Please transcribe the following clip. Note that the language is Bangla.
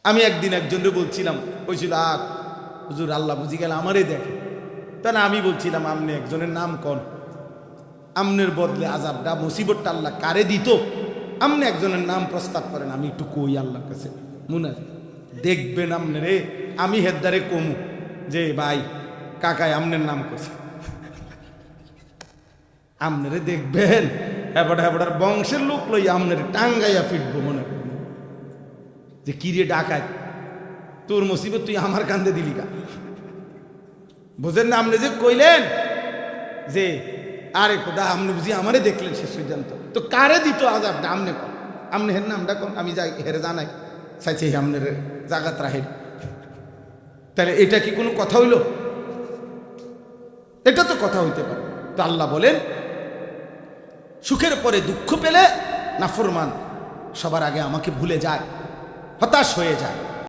আমি একদিন একজনকে বলছিলাম, বলছিল হুজুর আল্লাহ বুঝি গেল আমারে দেখ। তা না, আমি বলছিলাম আমনে একজনের নাম কন, আমনের বদলে আজাবটা মুসিবতটা আল্লাহ কারে দিত, আমনে একজনের নাম প্রস্তাব করেন, আমি একটু কই আল্লাহর কাছে মুনা দেখবেন আমনে রে। আমি হেদ্দারে কমু যে ভাই কাকায় আমনের নাম করছে, আমনেরে দেখবেন হ্যাবড়ার বংশের লোক লই আমনের টাঙ্গাইয়া ফিটবো মনে করেন যে কিরে ডাকাত, তোর মুসিবত তুই আমার কান্দে দিলি কা। বোঝেন না, আপনি যে কইলেন যে আরে খোদা আপনি বুঝি আমারে দেখলেন শেষ পর্যন্ত, তো কারে দিত আজাবটা আমনে কন, আমনে হের নামটা কন, আমি যাই হেরে জানাই চাইছি আমনের জাগাত রাহের। তাহলে এটা কি কোনো কথা হইল? এটা তো কথা হইতে পারে। তো আল্লাহ বলেন সুখের পরে দুঃখ পেলে নাফরমান সবার আগে আমাকে ভুলে যায়, হতাশ হয়ে যায়।